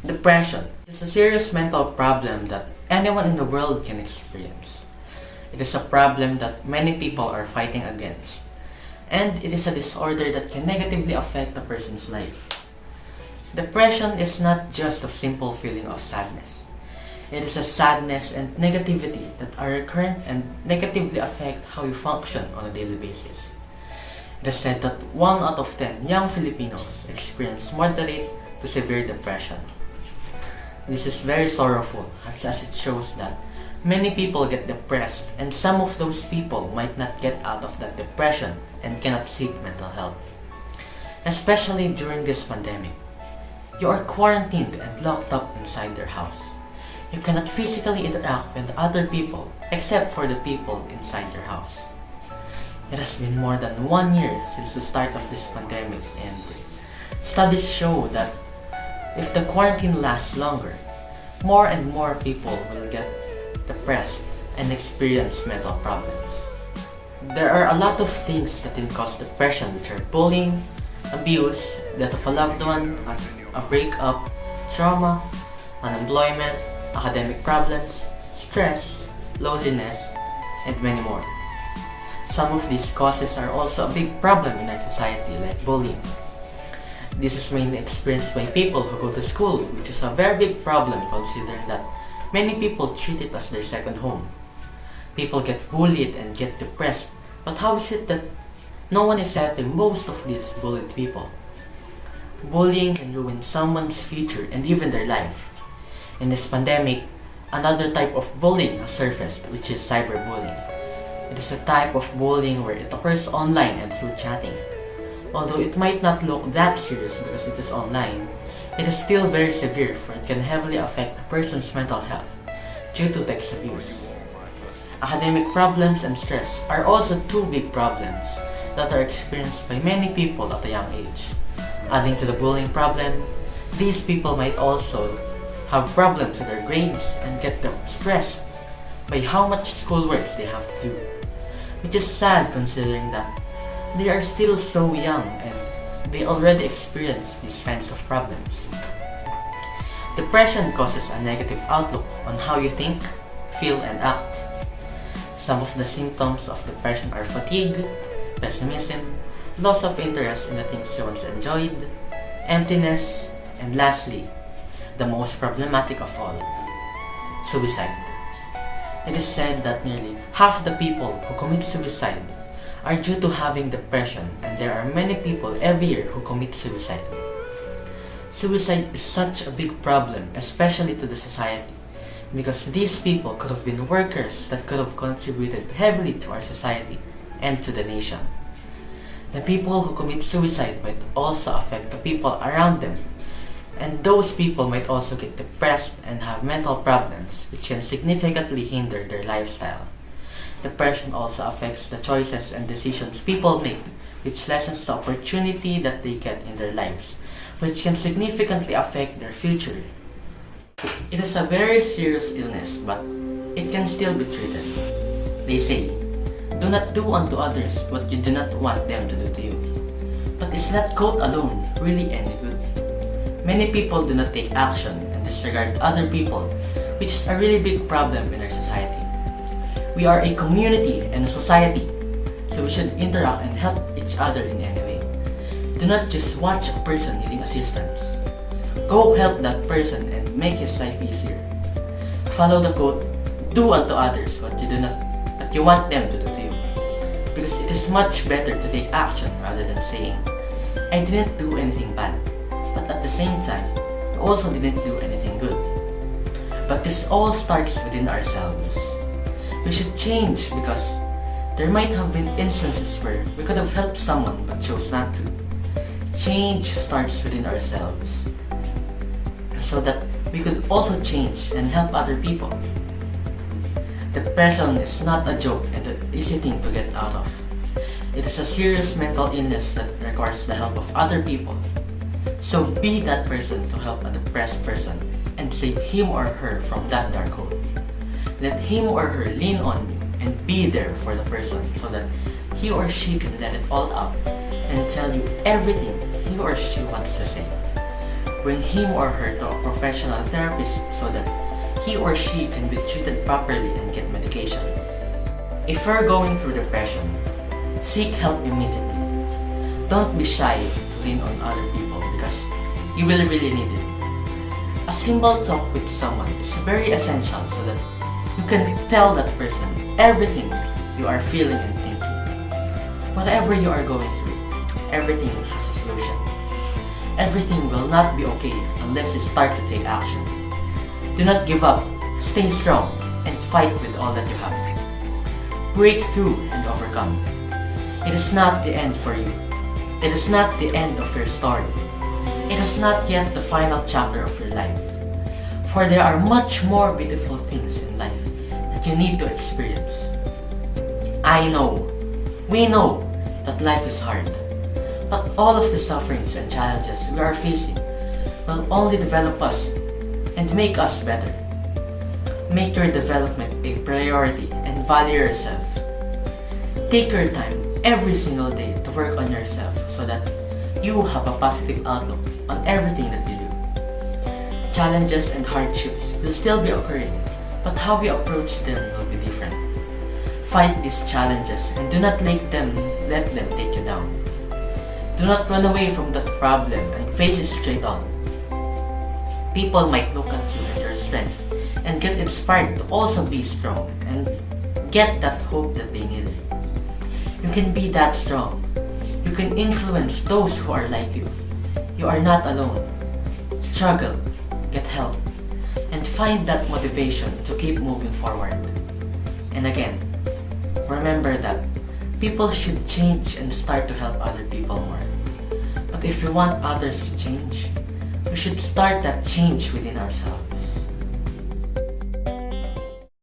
Depression is a serious mental problem that anyone in the world can experience. It is a problem that many people are fighting against, and it is a disorder that can negatively affect a person's life. Depression is not just a simple feeling of sadness. It is a sadness and negativity that are recurrent and negatively affect how you function on a daily basis. It is said that 1 out of 10 young Filipinos experience moderate to severe depression. This is very sorrowful as it shows that many people get depressed and some of those people might not get out of that depression and cannot seek mental help. Especially during this pandemic. You are quarantined and locked up inside your house. You cannot physically interact with other people except for the people inside your house. It has been more than 1 year since the start of this pandemic, and studies show that if the quarantine lasts longer, more and more people will get depressed and experience mental problems. There are a lot of things that can cause depression, which are bullying, abuse, death of a loved one, a breakup, trauma, unemployment, academic problems, stress, loneliness, and many more. Some of these causes are also a big problem in our society, like bullying. This is mainly experienced by people who go to school, which is a very big problem considering that many people treat it as their second home. People get bullied and get depressed, but how is it that no one is helping most of these bullied people? Bullying can ruin someone's future and even their life. In this pandemic, another type of bullying has surfaced, which is cyberbullying. It is a type of bullying where it occurs online and through chatting. Although it might not look that serious because it is online, it is still very severe for it can heavily affect a person's mental health due to text abuse. Academic problems and stress are also two big problems that are experienced by many people at a young age. Adding to the bullying problem, these people might also have problems with their grades and get stressed by how much schoolwork they have to do, which is sad considering that they are still so young and they already experience these kinds of problems. Depression causes a negative outlook on how you think, feel, and act. Some of the symptoms of depression are fatigue, pessimism, loss of interest in the things you once enjoyed, emptiness, and lastly, the most problematic of all, suicide. It is said that nearly half the people who commit suicide are due to having depression, and there are many people every year who commit suicide. Suicide is such a big problem, especially to the society, because these people could have been workers that could have contributed heavily to our society and to the nation. The people who commit suicide might also affect the people around them, and those people might also get depressed and have mental problems which can significantly hinder their lifestyle. Depression also affects the choices and decisions people make, which lessens the opportunity that they get in their lives, which can significantly affect their future. It is a very serious illness, but it can still be treated. They say, "Do not do unto others what you do not want them to do to you." But is that quote alone really any good? Many people do not take action and disregard other people, which is a really big problem in our society. We are a community and a society, so we should interact and help each other in any way. Do not just watch a person needing assistance. Go help that person and make his life easier. Follow the quote, "Do unto others what you want them to do to you." Because it is much better to take action rather than saying, "I didn't do anything bad," but at the same time, you also didn't do anything good. But this all starts within ourselves. We should change because there might have been instances where we could have helped someone but chose not to. Change starts within ourselves so that we could also change and help other people. Depression is not a joke and an easy thing to get out of. It is a serious mental illness that requires the help of other people. So be that person to help a depressed person and save him or her from that dark hole. Let him or her lean on you and be there for the person so that he or she can let it all out and tell you everything he or she wants to say. bring him or her to a professional therapist so that he or she can be treated properly and get medication. If you're going through depression, seek help immediately. Don't be shy to lean on other people because you will really need it. A simple talk with someone is very essential so that you can tell that person everything you are feeling and thinking. Whatever you are going through, everything has a solution. Everything will not be okay unless you start to take action. Do not give up, stay strong, and fight with all that you have. Break through and overcome. It is not the end for you. It is not the end of your story. It is not yet the final chapter of your life. For there are much more beautiful things in life that you need to experience. I know, we know that life is hard. But all of the sufferings and challenges we are facing will only develop us and make us better. Make your development a priority and value yourself. Take your time every single day to work on yourself so that you have a positive outlook on everything that you do. Challenges and hardships will still be occurring, but how we approach them will be different. Fight these challenges and do not let them take you down. Do not run away from that problem and face it straight on. People might look at you and your strength and get inspired to also be strong and get that hope that they need. You can be that strong. You can influence those who are like you. You are not alone. Struggle, get help, and find that motivation to keep moving forward. And again, remember that people should change and start to help other people more. But if we want others to change, we should start that change within ourselves.